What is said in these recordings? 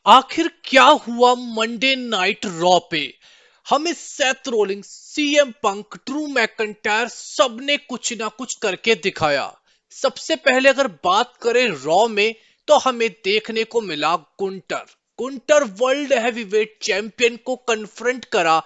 आखिर क्या हुआ मंडे नाइट रॉ पे। हमें Seth Rawlings, CM Punk, Drew McIntyre सबने कुछ ना कुछ करके दिखाया। सबसे पहले अगर बात करें रॉ में, तो हमें देखने को मिला Gunter. Gunter world heavyweight champion को कन्फ्रंट करा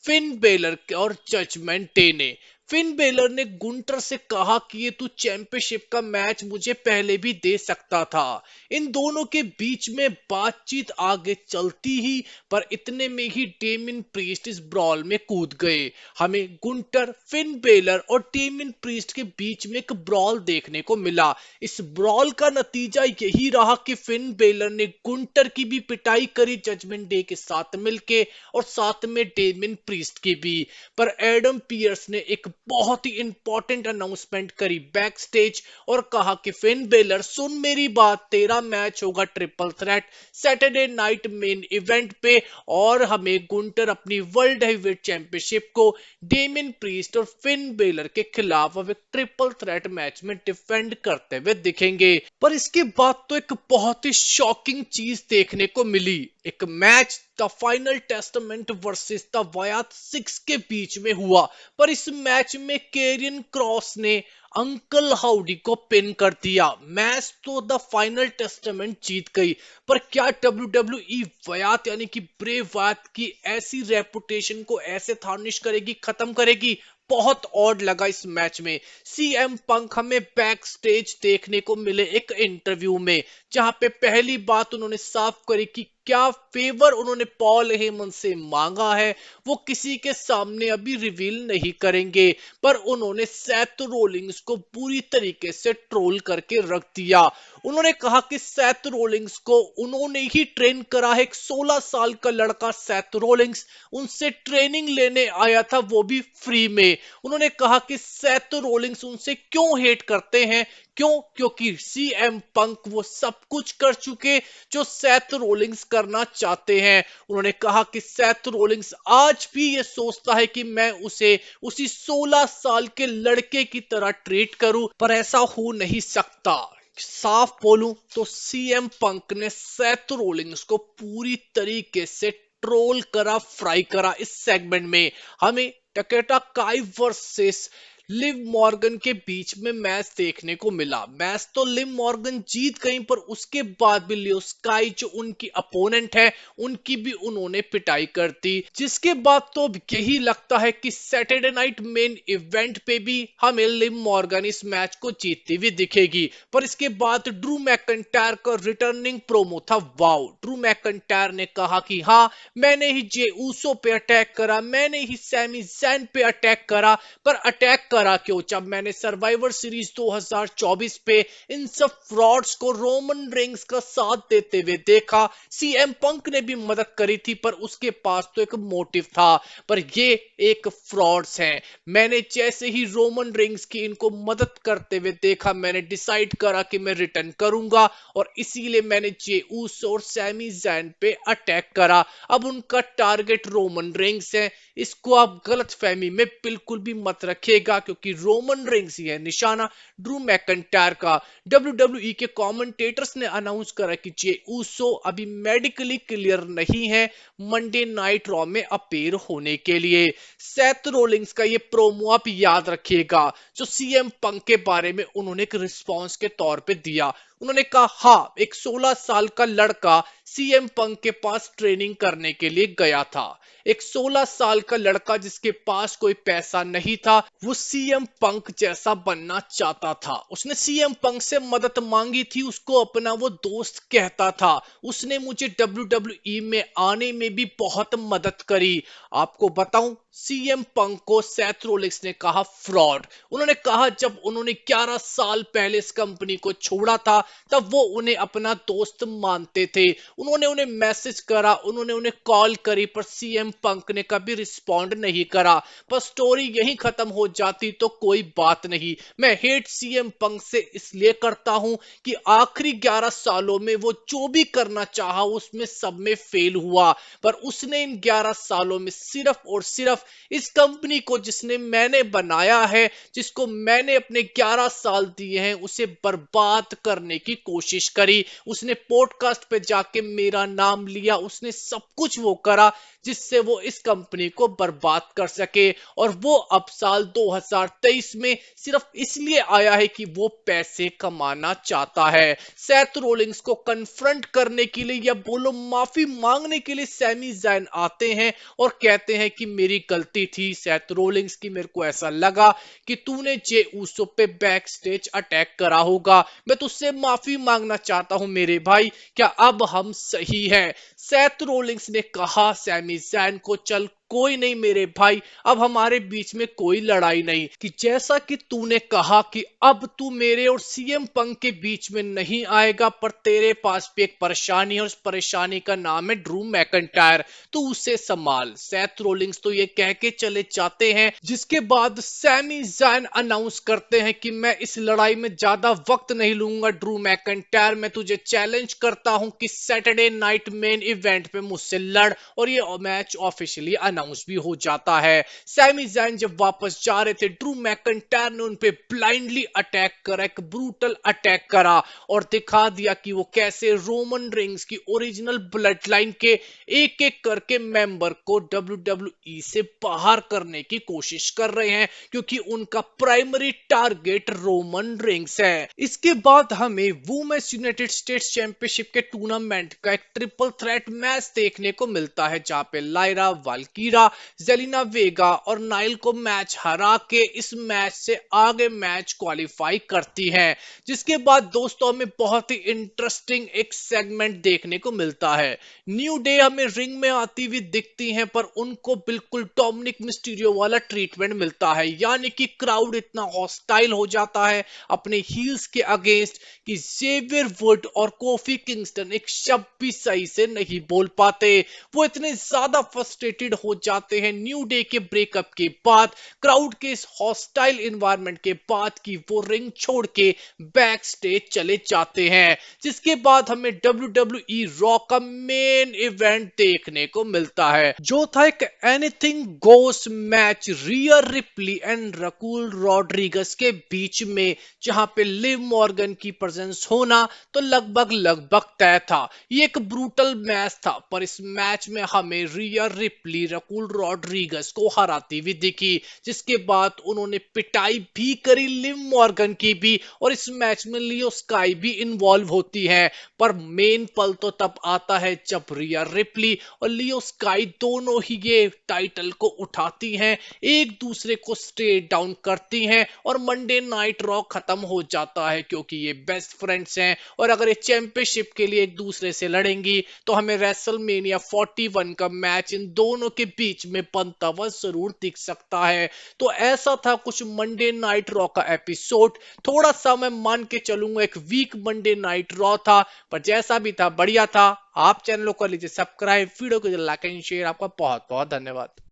फिन बेलर और जजमेंट डे ने। फिन बेलर ने गुंटर से कहा कि ये तू चैंपियनशिप का मैच मुझे पहले भी दे सकता था। इन दोनों के बीच में बातचीत आगे चलती ही, पर इतने में ही डेमिन प्रीस्ट इस ब्रॉल में कूद गए। हमें गुंटर, फिन बेलर और डेमिन प्रीस्ट के बीच में एक ब्रॉल देखने को मिला। इस ब्रॉल का नतीजा यही रहा कि फिन बेलर ने गुंटर की भी पिटाई करी जजमेंट डे के साथ मिलके, और साथ में डेमिन प्रीस्ट की भी। पर एडम पियर्स ने एक बहुत ही इंपॉर्टेंट अनाउंसमेंट करी बैक स्टेज, और कहा कि फिन बेलर सुन मेरी बात, तेरा मैच होगा triple threat Saturday night main event पे, और हमें गुंटर अपनी वर्ल्ड हेवीवेट चैंपियनशिप को डेमिन प्रीस्ट और फिन बेलर के खिलाफ अब एक ट्रिपल थ्रेट मैच में डिफेंड करते हुए दिखेंगे। पर इसके बाद तो एक बहुत ही शॉकिंग चीज देखने को मिली। एक match the final testament versus the Wyatt Sicks के बीच में हुआ। पर इस मैच में केरियन क्रॉस ने अंकल हाउडी को पिन कर दिया। मैच तो द फाइनल टेस्टामेंट जीत गई, पर क्या डब्ल्यू डब्ल्यू ई वयात यानी कि ब्रे वायत की ऐसी रेपुटेशन को ऐसे थार्निश करेगी, खत्म करेगी? बहुत ऑड लगा इस मैच में। सीएम पंक हमें बैक स्टेज देखने को मिले एक इंटरव्यू में, जहां पे पहली बात उन्होंने साफ करी कि क्या फेवर उन्होंने पॉल हेमन से मांगा है वो किसी के सामने अभी रिवील नहीं करेंगे। पर उन्होंने सेथ रोलिंग्स को पूरी तरीके से ट्रोल करके रख दिया। उन्होंने कहा कि सेथ रोलिंग्स को उन्होंने ही ट्रेन करा है। एक 16 साल का लड़का सेथ रोलिंग्स उनसे ट्रेनिंग लेने आया था, वो भी फ्री में। उन्होंने कहा कि सेथ रोलिंग्स उनसे क्यों हेट करते हैं, क्यों? क्योंकि सीएम पंक वो सब कुछ कर चुके जो सेथ रोलिंग्स करना चाहते हैं। उन्होंने कहा कि सेथ रोलिंग्स आज भी ये सोचता है कि मैं उसे उसी 16 साल के लड़के की तरह ट्रीट करूं, पर ऐसा हो नहीं सकता। साफ बोलूं तो सीएम पंक ने सेथ रोलिंग्स को पूरी तरीके से ट्रोल करा, फ्राई करा इस सेगमेंट में। हमें टकेटा काई वर्सेस लिव मॉर्गन के बीच में मैच देखने को मिला। मैच तो लिव मॉर्गन जीत गई, पर उसके बाद भी लियो स्काई जो उनकी अपोनेंट है, उनकी भी उन्होंने पिटाई कर दी। जिसके बाद तो अब यही लगता है कि सैटरडे नाइट मेन इवेंट पे भी हमें लिव मॉर्गन इस मैच को जीतती हुई दिखेगी। पर इसके बाद ड्रू मैकइंटायर का रिटर्निंग प्रोमो था। वाओ! ड्रू मैकइंटायर ने कहा कि हाँ, मैंने ही जे ऊसो पे अटैक करा, मैंने ही सैमी जैन पे अटैक करा। पर अटैक करा क्यों? जब मैंने सर्वाइवर सीरीज 2024 पे इन सब फ्रॉड्स को रोमन रेंग्स का साथ देते हुए देखा। सीएम पंक ने भी मदद करी थी, पर उसके पास तो एक मोटिव था। पर ये एक फ्रॉड्स हैं। मैंने जैसे ही रोमन रेंग्स की इनको मदद करते हुए देखा, मैंने डिसाइड करा कि मैं रिटर्न करूंगा, और इसीलिए मैंने जे ऊसो और सैमी जैन पे अटैक करा। अब उनका टारगेट रोमन रेंग्स है। इसको आप गलत फहमी में बिल्कुल भी मत रखिएगा, क्योंकि रोमन रेंग्स ही है निशाना ड्रू मैकइंटायर का। डब्ल्यूडब्ल्यूई के कमेंटेटर्स ने अनाउंस करा कि जे ऊसो अभी मेडिकली क्लियर नहीं है मंडे नाइट रॉ में अपीयर होने के लिए। सेथ रोलिंग्स का ये प्रोमो आप याद रखिएगा, जो सीएम पंक के बारे में उन्होंने एक रिस्पॉन्स के तौर पे दिया। उन्होंने कहा हाँ, एक 16 साल का लड़का सीएम पंक के पास ट्रेनिंग करने के लिए गया था। एक 16 साल का लड़का जिसके पास कोई पैसा नहीं था, वो सीएम पंक जैसा बनना चाहता था। उसने सीएम पंक से मदद मांगी थी, उसको अपना वो दोस्त कहता था। उसने मुझे डब्ल्यूडब्ल्यूई में आने में भी बहुत मदद करी। आपको बताऊं, सीएम पंक को सेथ रोलिंग्स ने कहा फ्रॉड। उन्होंने कहा जब उन्होंने 11 साल पहले इस कंपनी को छोड़ा था, तब वो उन्हें अपना दोस्त मानते थे। उन्होंने उन्हें मैसेज करा, उन्होंने उन्हें कॉल करी, पर सीएम पंक ने कभी रिस्पॉन्ड नहीं करा। पर स्टोरी यहीं खत्म हो जाती तो कोई बात नहीं। मैं हेट सीएम पंक से इसलिए करता हूं कि आखिरी 11 सालों में वो जो भी करना चाहा उसमें सब में फेल हुआ। पर उसने इन 11 सालों में सिर्फ और सिर्फ तरफ इस कंपनी को जिसने मैंने बनाया है, जिसको मैंने अपने 11 साल दिए हैं, उसे बर्बाद करने की कोशिश करी। उसने पॉडकास्ट पे जाके मेरा नाम लिया, उसने सब कुछ वो करा जिससे वो इस कंपनी को बर्बाद कर सके। और वो अब साल 2023 में सिर्फ इसलिए आया है कि वो पैसे कमाना चाहता है। सेथ रोलिंग्स को कन्फ्रंट करने के लिए या बोलो माफी मांगने के लिए सैमी ज़ैन आते हैं और कहते हैं कि मेरी गलती थी सेथ रोलिंग्स की, मेरे को ऐसा लगा कि तूने जे ऊसो पे बैक स्टेज अटैक करा होगा, मैं तुझसे माफी मांगना चाहता हूं मेरे भाई, क्या अब हम सही है? सेथ रोलिंग्स ने कहा सैमी ज़ैन को, चल कोई नहीं मेरे भाई, अब हमारे बीच में कोई लड़ाई नहीं, कि जैसा कि तूने कहा कि अब तू मेरे और सीएम पंक के बीच में नहीं आएगा, पर तेरे पास भी एक परेशानी है और उस परेशानी का नाम है ड्रू मैकइंटायर, तू उसे संभाल। सेथ रोलिंग्स तो ये कह के चले जाते हैं, जिसके बाद सैमी ज़ैन अनाउंस करते हैं कि मैं इस लड़ाई में ज्यादा वक्त नहीं लूंगा ड्रू मैकइंटायर, मैं तुझे चैलेंज करता हूं कि सैटरडे नाइट मेन इवेंट पे मुझसे लड़। और ये मैच ऑफिशियली अनाउंस भी हो जाता है। सैमी ज़ैन जब वापस जा रहे थे, ड्रू मैकइंटायर ने उन पे ब्लाइंडली अटैक करा, एक ब्रूटल अटैक करा और दिखा दिया कि वो कैसे रोमन रिंग्स की ओरिजिनल ब्लड लाइन के एक एक करके मेंबर को डब्ल्यूडब्ल्यूई से बाहर करने की कोशिश कर रहे हैं, क्योंकि उनका प्राइमरी टारगेट रोमन रिंग्स है। इसके बाद हमें वुमेन्स यूनाइटेड स्टेट्स चैंपियनशिप के टूर्नामेंट का एक ट्रिपल थ्रेट मैच देखने को मिलता है, जहां पे लायरा, वाल्कीरा, जेलिना वेगा और नाइल को मैच हरा के इस मैच से आगे मैच क्वालिफाई करती हैं। जिसके बाद दोस्तों हमें बहुत ही इंटरेस्टिंग एक सेगमेंट देखने को मिलता है। न्यू डे हमें रिंग में आती हुई दिखती हैं, पर उनको बिल्कुल डोमिनिक मिस्टीरियो वाला ट्रीटमेंट मिलता है, यानी कि क्राउड इतना हॉस्टाइल हो जाता है अपने हील्स के अगेंस्ट कि जेवियर वुड और कोफी किंगस्टन एक शब्द भी सही से नहीं बोल पाते। वो इतने ज्यादा फ्रस्ट्रेटेड हो जाते हैं न्यू डे के ब्रेकअप के बाद, क्राउड के इस हॉस्टाइल इन्वायरमेंट के बाद, कि वो रिंग छोड़ के बैक स्टेज चले जाते हैं। जिसके बाद हमें WWE रॉ का मेन इवेंट देखने को मिलता है, जो था एक anything goes match Rhea Ripley and Raquel Rodriguez के बीच में, जहां पे लिव मॉर्गन की प्रेजेंस होना तो लगभग लगभग तय था। ये एक ब्रूटल मैच था, पर इस मैच में हमें रिया रिप्ली रकूल रॉड्रिगस को हराती हुई दिखी, जिसके बाद उन्होंने पिटाई भी करी लिव मॉर्गन की भी, और इस मैच में लियो स्काई भी इन्वॉल्व होती है। पर मेन पल तो तब आता है जब रिया रिप्ली और लियो स्काई दोनों ही ये टाइटल को उठाती हैं, एक दूसरे को स्ट्रेट डाउन करती हैं, और मंडे नाइट रॉ खत्म हो जाता है, क्योंकि ये बेस्ट फ्रेंड्स हैं और अगर ये चैंपियनशिप के लिए एक दूसरे से लड़ेंगी तो हमें रेसलमेनिया 41 का मैच इन दोनों के बीच में बनता हुआ जरूर दिख सकता है। तो ऐसा था कुछ मंडे नाइट रॉ का एपिसोड। थोड़ा सा मैं मान के चलूंगा एक वीक मंडे नाइट रॉ था, पर जैसा भी था बढ़िया था। आप चैनल को कर लीजिए सब्सक्राइब, वीडियो को लाइक एंड शेयर। आपका बहुत बहुत धन्यवाद।